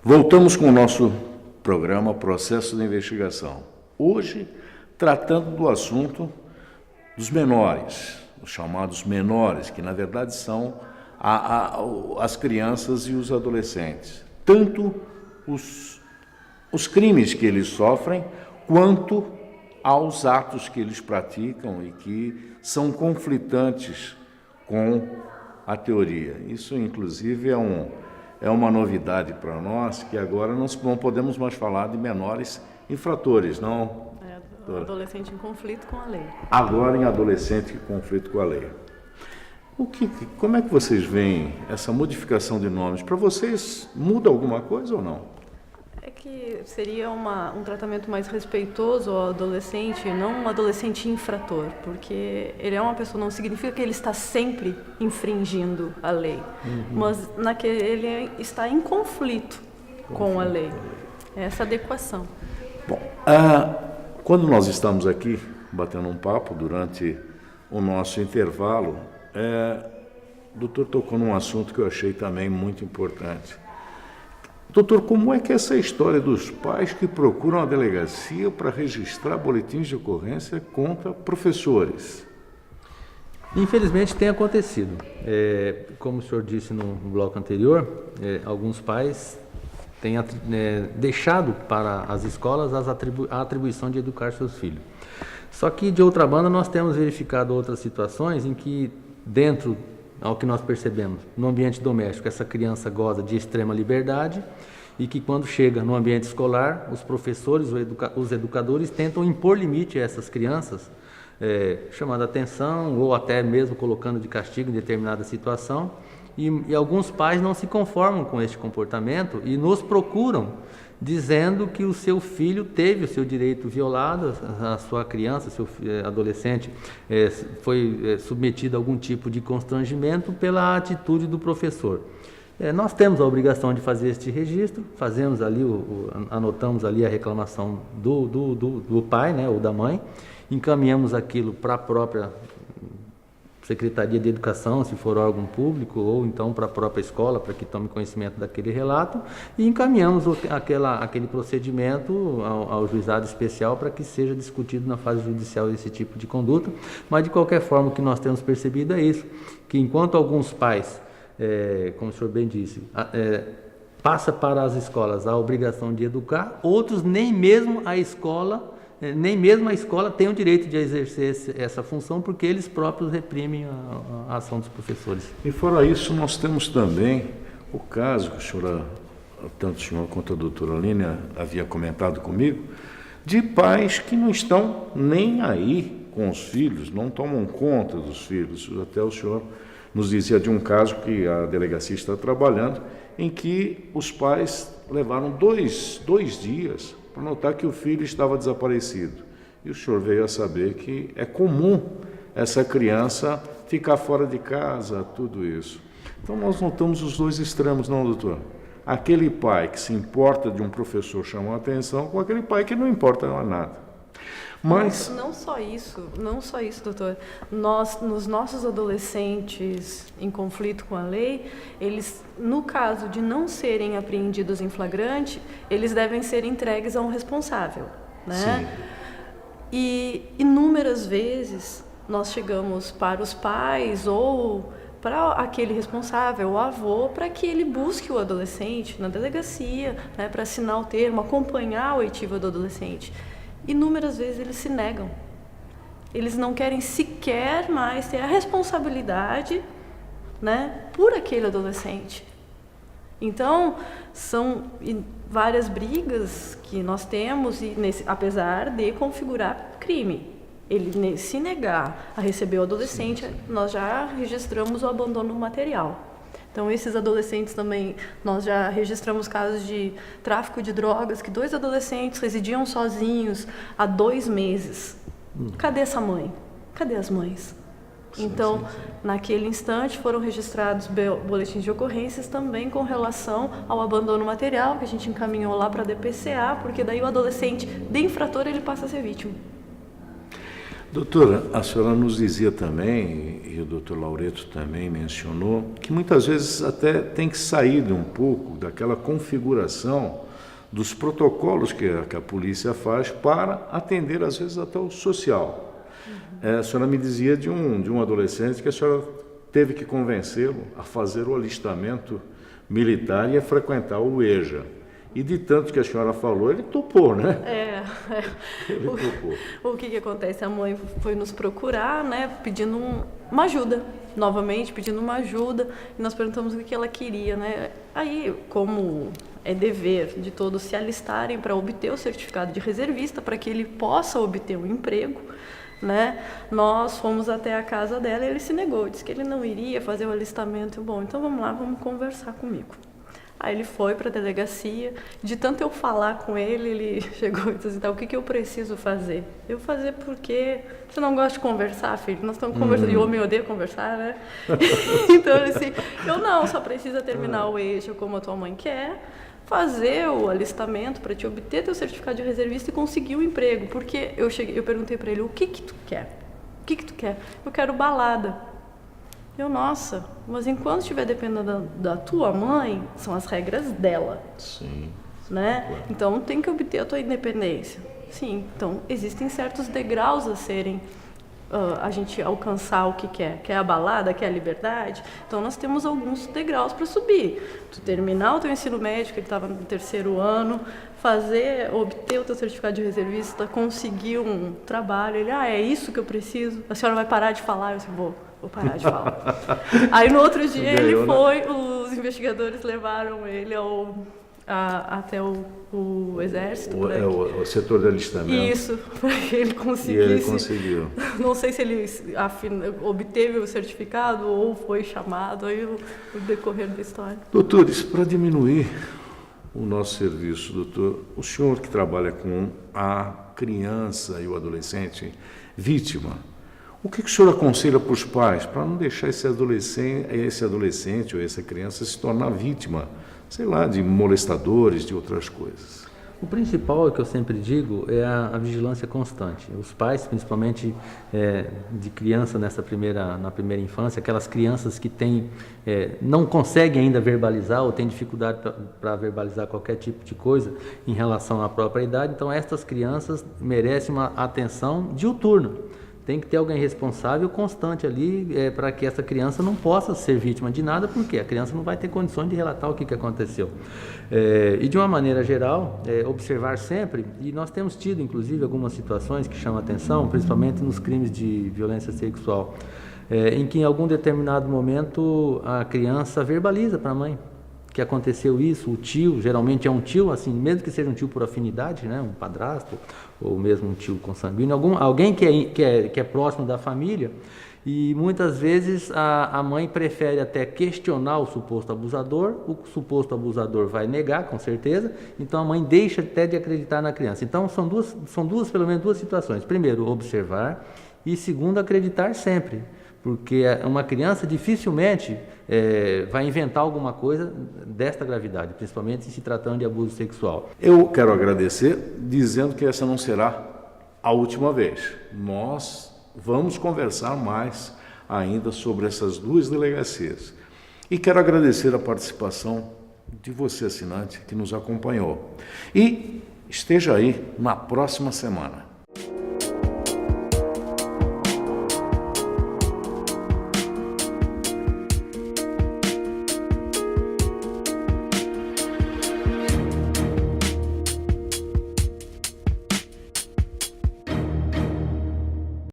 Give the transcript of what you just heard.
Voltamos com o nosso programa Processo de Investigação. Hoje, tratando do assunto dos menores, os chamados menores, que na verdade são as crianças e os adolescentes. Tanto os crimes que eles sofrem, quanto aos atos que eles praticam e que são conflitantes com a teoria. Isso, inclusive, é uma novidade para nós, que agora não podemos mais falar de menores infratores, não? Adolescente em conflito com a lei. Agora em adolescente em conflito com a lei. Como é que vocês veem essa modificação de nomes? Para vocês, muda alguma coisa ou não? É que seria um tratamento mais respeitoso ao adolescente, não um adolescente infrator, porque ele é uma pessoa, não significa que ele está sempre infringindo a lei, mas ele está em conflito com a lei. Essa adequação. Bom, quando nós estamos aqui batendo um papo durante o nosso intervalo, o doutor tocou num assunto que eu achei também muito importante. Doutor, como é que é essa história dos pais que procuram a delegacia para registrar boletins de ocorrência contra professores? Infelizmente tem acontecido. Como o senhor disse no bloco anterior, alguns pais têm deixado para as escolas a atribuição de educar seus filhos. Só que, de outra banda, nós temos verificado outras situações em que, dentro, ao que nós percebemos, no ambiente doméstico, essa criança goza de extrema liberdade e que, quando chega no ambiente escolar, os professores, os educadores tentam impor limite a essas crianças, chamando a atenção ou até mesmo colocando de castigo em determinada situação. E alguns pais não se conformam com este comportamento e nos procuram dizendo que o seu filho teve o seu direito violado, a sua criança, seu adolescente foi submetido a algum tipo de constrangimento pela atitude do professor. Nós temos a obrigação de fazer este registro, fazemos ali, anotamos ali a reclamação do pai, né, ou da mãe, encaminhamos aquilo para a própria Secretaria de Educação, se for órgão público, ou então para a própria escola, para que tome conhecimento daquele relato, e encaminhamos aquele procedimento ao juizado especial para que seja discutido na fase judicial esse tipo de conduta. Mas, de qualquer forma, o que nós temos percebido é isso, que enquanto alguns pais, como o senhor bem disse, passa para as escolas a obrigação de educar, outros nem mesmo a escola tem o direito de exercer essa função, porque eles próprios reprimem a ação dos professores. E fora isso, nós temos também o caso que tanto o senhor quanto a doutora Línia havia comentado comigo, de pais que não estão nem aí com os filhos, não tomam conta dos filhos. Até o senhor nos dizia de um caso que a delegacia está trabalhando, em que os pais levaram dois dias para notar que o filho estava desaparecido. E o senhor veio a saber que é comum essa criança ficar fora de casa, tudo isso. Então nós notamos os dois extremos, não, doutor? Aquele pai que se importa de um professor chamar a atenção, com aquele pai que não importa nada. Mas não só isso, doutor. Nos nossos adolescentes em conflito com a lei, eles, no caso de não serem apreendidos em flagrante, eles devem ser entregues a um responsável, né? Sim. E inúmeras vezes nós chegamos para os pais ou para aquele responsável, o avô, para que ele busque o adolescente na delegacia, né, para assinar o termo, acompanhar a oitiva do adolescente. Inúmeras vezes eles se negam. Eles não querem sequer mais ter a responsabilidade, né, por aquele adolescente. Então, são várias brigas que nós temos, apesar de configurar crime. Ele se negar a receber o adolescente, nós já registramos o abandono material. Então, esses adolescentes também, nós já registramos casos de tráfico de drogas, que 2 adolescentes residiam sozinhos há 2 meses. Cadê essa mãe? Cadê as mães? Então, naquele instante, foram registrados boletins de ocorrências também com relação ao abandono material, que a gente encaminhou lá para a DPCA, porque daí o adolescente de infrator, ele passa a ser vítima. Doutora, a senhora nos dizia também, e o doutor Laureto também mencionou, que muitas vezes até tem que sair de um pouco daquela configuração dos protocolos que a polícia faz para atender, às vezes, até o social. A senhora me dizia de um adolescente que a senhora teve que convencê-lo a fazer o alistamento militar e a frequentar o EJA. E de tanto que a senhora falou, ele topou, né? Ele topou. O que acontece? A mãe foi nos procurar, né, pedindo uma ajuda, novamente pedindo uma ajuda, e nós perguntamos o que ela queria, né? Aí, como é dever de todos se alistarem para obter o certificado de reservista, para que ele possa obter um emprego, né? Nós fomos até a casa dela e ele se negou, disse que ele não iria fazer o alistamento. Bom, então vamos lá, vamos conversar comigo. Aí ele foi para a delegacia, de tanto eu falar com ele, ele chegou e disse assim, tá, o que eu preciso fazer? Eu fazer porque você não gosta de conversar, filho? Nós estamos conversando, e o homem odeia conversar, né? Então ele disse, eu não, só precisa terminar o eixo como a tua mãe quer, fazer o alistamento para te obter teu certificado de reservista e conseguir um emprego. Porque eu perguntei para ele, o que tu quer? O que tu quer? Eu quero balada. Nossa, mas enquanto estiver dependendo da tua mãe, são as regras dela. Sim. Né? Claro. Então tem que obter a tua independência. Sim, então existem certos degraus a serem, a gente alcançar o que quer. Quer a balada, quer a liberdade? Então nós temos alguns degraus para subir. Tu terminar o teu ensino médio, que ele estava no 3º ano, obter o teu certificado de reservista, conseguir um trabalho. Ele, é isso que eu preciso? A senhora vai parar de falar? Eu disse, vou parar de falar. Aí no outro dia ele foi, os investigadores levaram ele até o exército. O setor de alistamento. Isso, para que ele conseguisse. E ele conseguiu. Não sei se ele obteve o certificado ou foi chamado, aí o decorrer da história. Doutores, para diminuir o nosso serviço, doutor, o senhor que trabalha com a criança e o adolescente vítima, o que o senhor aconselha para os pais para não deixar esse adolescente ou essa criança se tornar vítima, sei lá, de molestadores, de outras coisas? O principal, que eu sempre digo, é a vigilância constante. Os pais, principalmente de criança na primeira infância, aquelas crianças que não conseguem ainda verbalizar ou têm dificuldade para verbalizar qualquer tipo de coisa em relação à própria idade, então estas crianças merecem uma atenção diuturna. Tem que ter alguém responsável constante ali para que essa criança não possa ser vítima de nada, porque a criança não vai ter condições de relatar o que aconteceu. E de uma maneira geral, observar sempre, e nós temos tido inclusive algumas situações que chamam a atenção, principalmente nos crimes de violência sexual, em que em algum determinado momento a criança verbaliza para a mãe que aconteceu isso, o tio, geralmente é um tio, assim, mesmo que seja um tio por afinidade, né, um padrasto, ou mesmo um tio consanguíneo, alguém que é próximo da família, e muitas vezes a mãe prefere até questionar o suposto abusador vai negar, com certeza, então a mãe deixa até de acreditar na criança. Então são pelo menos duas situações. Primeiro, observar, e segundo, acreditar sempre. Porque uma criança dificilmente vai inventar alguma coisa desta gravidade, principalmente se tratando de abuso sexual. Eu quero agradecer, dizendo que essa não será a última vez. Nós vamos conversar mais ainda sobre essas duas delegacias. E quero agradecer a participação de você, assinante, que nos acompanhou. E esteja aí na próxima semana.